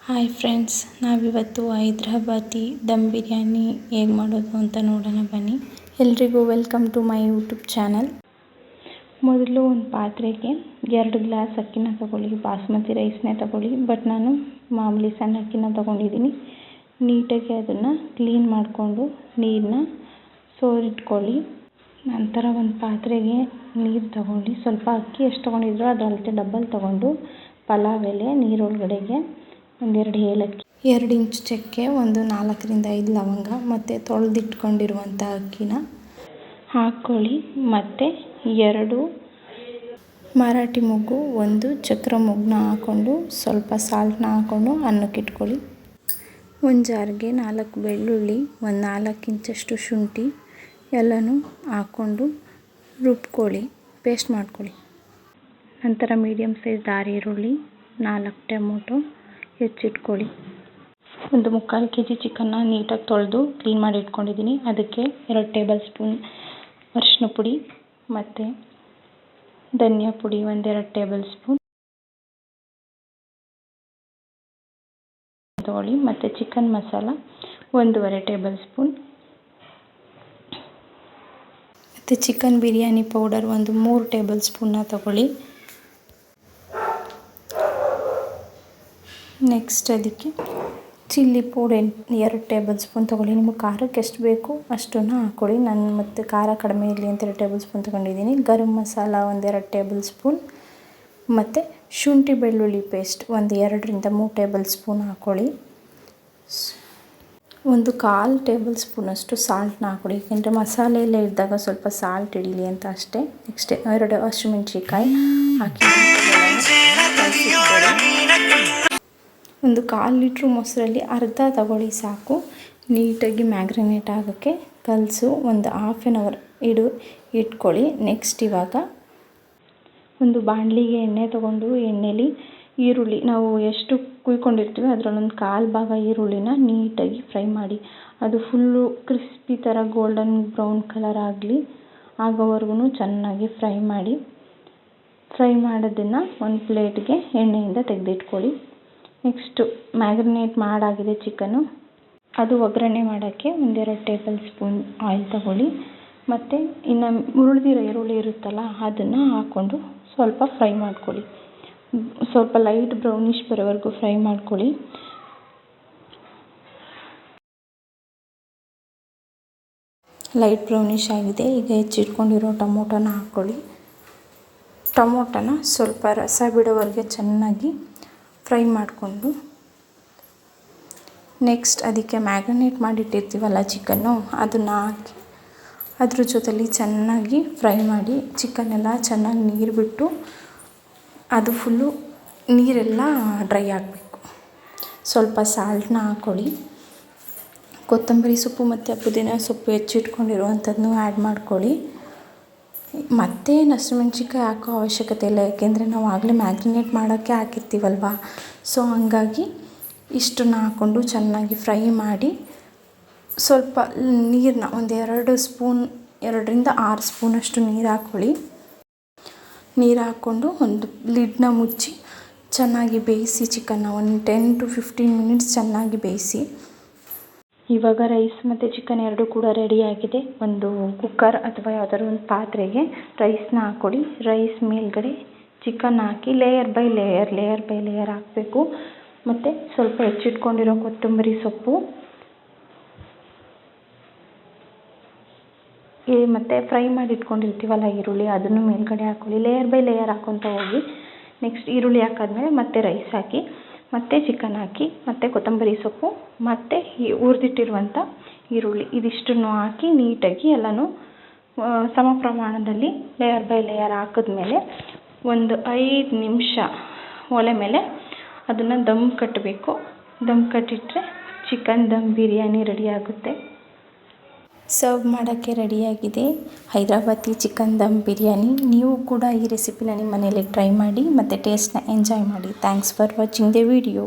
Hi friends, ನಾವಿವತ್ತು ಹೈದ್ರಾಬಾದಿ ದಮ್ ಬಿರಿಯಾನಿ ಹೇಗೆ ಮಾಡೋದು ಅಂತ ನೋಡೋಣ ಬನ್ನಿ. ಎಲ್ರಿಗೂ welcome to my YouTube channel. ಮೊದಲು ಒಂದು ಪಾತ್ರೆಗೆ 2 ಗ್ಲಾಸ್ ಅಕ್ಕಿನ ತಗೊಳ್ಳಿ. ಬಾಸ್ಮತಿ ರೈಸ್ನೇ ತಗೊಳ್ಳಿ, ಬಟ್ ನಾನು ಮಾಮೂಲಿ ಸಣ್ಣ ಅಕ್ಕಿನ ತೊಗೊಂಡಿದ್ದೀನಿ. ನೀಟಾಗಿ ಅದನ್ನು ಕ್ಲೀನ್ ಮಾಡಿಕೊಂಡು ನೀರನ್ನ ಸೋರಿಟ್ಕೊಳ್ಳಿ. ನಂತರ ಒಂದು ಪಾತ್ರೆಗೆ ನೀರು ತಗೊಳ್ಳಿ. ಸ್ವಲ್ಪ ಅಕ್ಕಿ ಎಷ್ಟು ತೊಗೊಂಡಿದ್ರೋ ಅದು ಅಳತೆ ಡಬ್ಬಲ್ ತೊಗೊಂಡು ಪಲಾವ್ ಎಲೆ, ನೀರೊಳಗಡೆಗೆ 1-2 ಏಲಕ್ಕಿ, 2 ಇಂಚು ಚಕ್ಕೆ, 4-5 ಲವಂಗ ಮತ್ತು ತೊಳೆದಿಟ್ಕೊಂಡಿರುವಂಥ ಅಕ್ಕಿನ ಹಾಕ್ಕೊಳ್ಳಿ. ಮತ್ತು 2 ಮರಾಠಿ ಮೊಗ್ಗು, 1 ಚಕ್ರ ಮೊಗ್ಗನ್ನ ಹಾಕ್ಕೊಂಡು ಸ್ವಲ್ಪ ಸಾಲ್ಟನ್ನ ಹಾಕ್ಕೊಂಡು ಅನ್ನಕ್ಕೆ ಇಟ್ಕೊಳ್ಳಿ. ಒಂದು ಜಾರ್ಗೆ 4 ಬೆಳ್ಳುಳ್ಳಿ, 4 ಇಂಚಷ್ಟು ಶುಂಠಿ ಎಲ್ಲನೂ ಹಾಕ್ಕೊಂಡು ರುಬ್ಕೊಳ್ಳಿ, ಪೇಸ್ಟ್ ಮಾಡ್ಕೊಳ್ಳಿ. ನಂತರ ಮೀಡಿಯಮ್ ಸೈಜ್ ದಾರಿ ಈರುಳ್ಳಿ, 4 ಟೊಮೊಟೊ ಹೆಚ್ಚಿಟ್ಕೊಳ್ಳಿ. 1/4 kg ಚಿಕನ್ನ ನೀಟಾಗಿ ತೊಳೆದು ಕ್ಲೀನ್ ಮಾಡಿ ಇಟ್ಕೊಂಡಿದ್ದೀನಿ. ಅದಕ್ಕೆ 2 ಟೇಬಲ್ ಸ್ಪೂನ್ ಅರಿಶಿನ ಪುಡಿ ಮತ್ತು ಧನಿಯಾ ಪುಡಿ 1-2 ಟೇಬಲ್ ಸ್ಪೂನ್ ತಗೊಳ್ಳಿ. ಮತ್ತು ಚಿಕನ್ ಮಸಾಲ 1.5 ಟೇಬಲ್ ಸ್ಪೂನ್ ಮತ್ತು ಚಿಕನ್ ಬಿರಿಯಾನಿ ಪೌಡರ್ 3 ಟೇಬಲ್ ಸ್ಪೂನ್ನ ತಗೊಳ್ಳಿ. ನೆಕ್ಸ್ಟ್ ಅದಕ್ಕೆ ಚಿಲ್ಲಿ ಪೌಡರ್ 2 ಟೇಬಲ್ ಸ್ಪೂನ್ ತೊಗೊಳ್ಳಿ. ನಿಮಗೆ ಖಾರಕ್ಕೆ ಎಷ್ಟು ಬೇಕು ಅಷ್ಟನ್ನು ಹಾಕ್ಕೊಳ್ಳಿ. ನಾನು ಮತ್ತು ಖಾರ ಕಡಿಮೆ ಇರಲಿ ಅಂತ 2 ಟೇಬಲ್ ಸ್ಪೂನ್ ತೊಗೊಂಡಿದ್ದೀನಿ. ಗರಂ ಮಸಾಲ 1-2 ಟೇಬಲ್ ಸ್ಪೂನ್ ಮತ್ತು ಶುಂಠಿ ಬೆಳ್ಳುಳ್ಳಿ ಪೇಸ್ಟ್ 2-3 ಟೇಬಲ್ ಸ್ಪೂನ್ ಹಾಕ್ಕೊಳ್ಳಿ. 1/4 ಟೇಬಲ್ ಸ್ಪೂನಷ್ಟು ಸಾಲ್ಟನ್ನ ಹಾಕ್ಕೊಳ್ಳಿ, ಏಕೆಂದರೆ ಮಸಾಲೆಯಲ್ಲೇ ಇದ್ದಾಗ ಸ್ವಲ್ಪ ಸಾಲ್ಟ್ ಹಿಡೀಲಿ ಅಂತ ಅಷ್ಟೇ. ನೆಕ್ಸ್ಟ್ 2 ಹಸಿಮೆಣ್ಸಿಕಾಯಿ ಹಾಕಿ 1/4 ಲೀಟ್ರ್ ಮೊಸರಲ್ಲಿ ಅರ್ಧ ತಗೊಳ್ಳಿ ಸಾಕು. ನೀಟಾಗಿ ಮ್ಯಾಗ್ರಿನೇಟ್ ಆಗೋಕ್ಕೆ ಕಲಸು. ಒಂದು ½ an hour ಇಟ್ಕೊಳ್ಳಿ. ನೆಕ್ಸ್ಟ್ ಇವಾಗ ಒಂದು ಬಾಣಲಿಗೆ ಎಣ್ಣೆ ತೊಗೊಂಡು ಎಣ್ಣೆಲಿ ಈರುಳ್ಳಿ ನಾವು ಎಷ್ಟು ಕುಯ್ಕೊಂಡಿರ್ತೀವಿ ಅದರಲ್ಲೊಂದು 1/4 ಭಾಗ ಈರುಳ್ಳಿನ ನೀಟಾಗಿ ಫ್ರೈ ಮಾಡಿ. ಅದು ಫುಲ್ಲು ಕ್ರಿಸ್ಪಿ ಥರ ಗೋಲ್ಡನ್ ಬ್ರೌನ್ ಕಲರ್ ಆಗೋವರೆಗೂ ಚೆನ್ನಾಗಿ ಫ್ರೈ ಮಾಡಿ. ಫ್ರೈ ಮಾಡೋದನ್ನು ಒಂದು ಪ್ಲೇಟ್ಗೆ ಎಣ್ಣೆಯಿಂದ ತೆಗೆದಿಟ್ಕೊಳ್ಳಿ. ನೆಕ್ಸ್ಟು ಮ್ಯಾಗ್ರಿನೇಟ್ ಮಾಡಾಗಿದೆ ಚಿಕನ್ನು, ಅದು ಒಗ್ಗರಣೆ ಮಾಡೋಕ್ಕೆ 1-2 ಟೇಬಲ್ ಸ್ಪೂನ್ ಆಯಿಲ್ ತಗೊಳ್ಳಿ. ಮತ್ತು ಇನ್ನು ಹುರಿದಿರೋ ಈರುಳ್ಳಿ ಇರುತ್ತಲ್ಲ ಅದನ್ನು ಹಾಕ್ಕೊಂಡು ಸ್ವಲ್ಪ ಫ್ರೈ ಮಾಡ್ಕೊಳ್ಳಿ. ಸ್ವಲ್ಪ ಲೈಟ್ ಬ್ರೌನಿಷ್ ಬರೋವರೆಗೂ ಫ್ರೈ ಮಾಡ್ಕೊಳ್ಳಿ. ಲೈಟ್ ಬ್ರೌನಿಷ್ ಆಗಿದೆ. ಈಗ ಹೆಚ್ಚಿಟ್ಕೊಂಡಿರೋ ಟೊಮೊಟೊನ ಹಾಕ್ಕೊಳ್ಳಿ. ಟೊಮೊಟೊನ ಸ್ವಲ್ಪ ರಸ ಬಿಡೋವರೆಗೆ ಚೆನ್ನಾಗಿ ಫ್ರೈ ಮಾಡಿಕೊಂಡು ನೆಕ್ಸ್ಟ್ ಅದಕ್ಕೆ ಮ್ಯಾಗ್ರಿನೇಟ್ ಮಾಡಿಟ್ಟಿರ್ತೀವಲ್ಲ ಚಿಕನ್ನು, ಅದನ್ನು ಹಾಕಿ ಅದ್ರ ಜೊತೆಲಿ ಚೆನ್ನಾಗಿ ಫ್ರೈ ಮಾಡಿ. ಚಿಕನ್ನೆಲ್ಲ ಚೆನ್ನಾಗಿ ನೀರು ಬಿಟ್ಟು ಅದು ಫುಲ್ಲು ನೀರೆಲ್ಲ ಡ್ರೈ ಆಗಬೇಕು. ಸ್ವಲ್ಪ ಸಾಲ್ಟನ್ನ ಹಾಕ್ಕೊಳ್ಳಿ. ಕೊತ್ತಂಬರಿ ಸೊಪ್ಪು ಮತ್ತು ಪುದೀನ ಸೊಪ್ಪು ಹೆಚ್ಚಿಟ್ಕೊಂಡಿರುವಂಥದ್ದನ್ನು ಆ್ಯಡ್ ಮಾಡ್ಕೊಳ್ಳಿ. ಮತ್ತೆ ಹಸಿಮೆಣ್ಸಿಕಾಯಿ ಹಾಕೋ ಅವಶ್ಯಕತೆ ಇಲ್ಲ, ಯಾಕೆಂದರೆ ನಾವು ಆಗಲೇ ಮ್ಯಾಗ್ರಿನೇಟ್ ಮಾಡೋಕ್ಕೆ ಹಾಕಿರ್ತೀವಲ್ವ. ಸೊ ಹಾಗಾಗಿ ಇಷ್ಟನ್ನು ಹಾಕ್ಕೊಂಡು ಚೆನ್ನಾಗಿ ಫ್ರೈ ಮಾಡಿ ಸ್ವಲ್ಪ ನೀರನ್ನ 2 ಸ್ಪೂನ್ 2-6 ಸ್ಪೂನಷ್ಟು ನೀರು ಹಾಕ್ಕೊಳ್ಳಿ. ನೀರು ಹಾಕ್ಕೊಂಡು ಒಂದು ಲಿಡ್ನ ಮುಚ್ಚಿ ಚೆನ್ನಾಗಿ ಬೇಯಿಸಿ. ಚಿಕನ್ನ 10 to 15 ಮಿನಿಟ್ಸ್ ಚೆನ್ನಾಗಿ ಬೇಯಿಸಿ. ಇವಾಗ ರೈಸ್ ಮತ್ತು ಚಿಕನ್ ಎರಡೂ ಕೂಡ ರೆಡಿಯಾಗಿದೆ. ಒಂದು ಕುಕ್ಕರ್ ಅಥವಾ ಯಾವುದಾದ್ರು ಒಂದು ಪಾತ್ರೆಗೆ ರೈಸ್ನ ಹಾಕ್ಕೊಳ್ಳಿ. ರೈಸ್ ಮೇಲ್ಗಡೆ chicken hockey layer by layer ಹಾಕಬೇಕು. ಮತ್ತು ಸ್ವಲ್ಪ ಹೆಚ್ಚಿಟ್ಕೊಂಡಿರೋ ಕೊತ್ತಂಬರಿ ಸೊಪ್ಪು ಮತ್ತು ಫ್ರೈ ಮಾಡಿ ಇಟ್ಕೊಂಡಿರ್ತೀವಲ್ಲ ಈರುಳ್ಳಿ, ಅದನ್ನು ಮೇಲ್ಗಡೆ ಹಾಕ್ಕೊಳ್ಳಿ. ಲೇಯರ್ ಬೈ ಲೇಯರ್ ಹಾಕ್ಕೊತ ಹೋಗಿ. ನೆಕ್ಸ್ಟ್ ಈರುಳ್ಳಿ ಹಾಕಾದ್ಮೇಲೆ ಮತ್ತೆ ರೈಸ್ ಹಾಕಿ, ಮತ್ತು ಚಿಕನ್ ಹಾಕಿ, ಮತ್ತು ಕೊತ್ತಂಬರಿ ಸೊಪ್ಪು, ಮತ್ತು ಹುರಿದಿಟ್ಟಿರುವಂಥ ಈರುಳ್ಳಿ ಇದಿಷ್ಟನ್ನು ಹಾಕಿ ನೀಟಾಗಿ ಎಲ್ಲನೂ ಸಮ ಪ್ರಮಾಣದಲ್ಲಿ ಲೇಯರ್ ಬೈ ಲೇಯರ್ ಹಾಕಿದ್ಮೇಲೆ ಒಂದು 5 ನಿಮಿಷ ಒಲೆ ಮೇಲೆ ಅದನ್ನು ದಮ್ ಕಟ್ಟಬೇಕು. ದಮ್ ಕಟ್ಟಿಟ್ರೆ ಚಿಕನ್ ದಮ್ ಬಿರಿಯಾನಿ ರೆಡಿಯಾಗುತ್ತೆ. ಸರ್ವ್ ಮಾಡೋಕ್ಕೆ ರೆಡಿಯಾಗಿದೆ ಹೈದ್ರಾಬಾದಿ ಚಿಕನ್ ದಮ್ ಬಿರಿಯಾನಿ. ನೀವು ಕೂಡ ಈ ರೆಸಿಪಿನ ನಿಮ್ಮ ಮನೇಲಿ ಟ್ರೈ ಮಾಡಿ ಮತ್ತು ಟೇಸ್ಟ್ನ ಎಂಜಾಯ್ ಮಾಡಿ. Thanks for watching the video.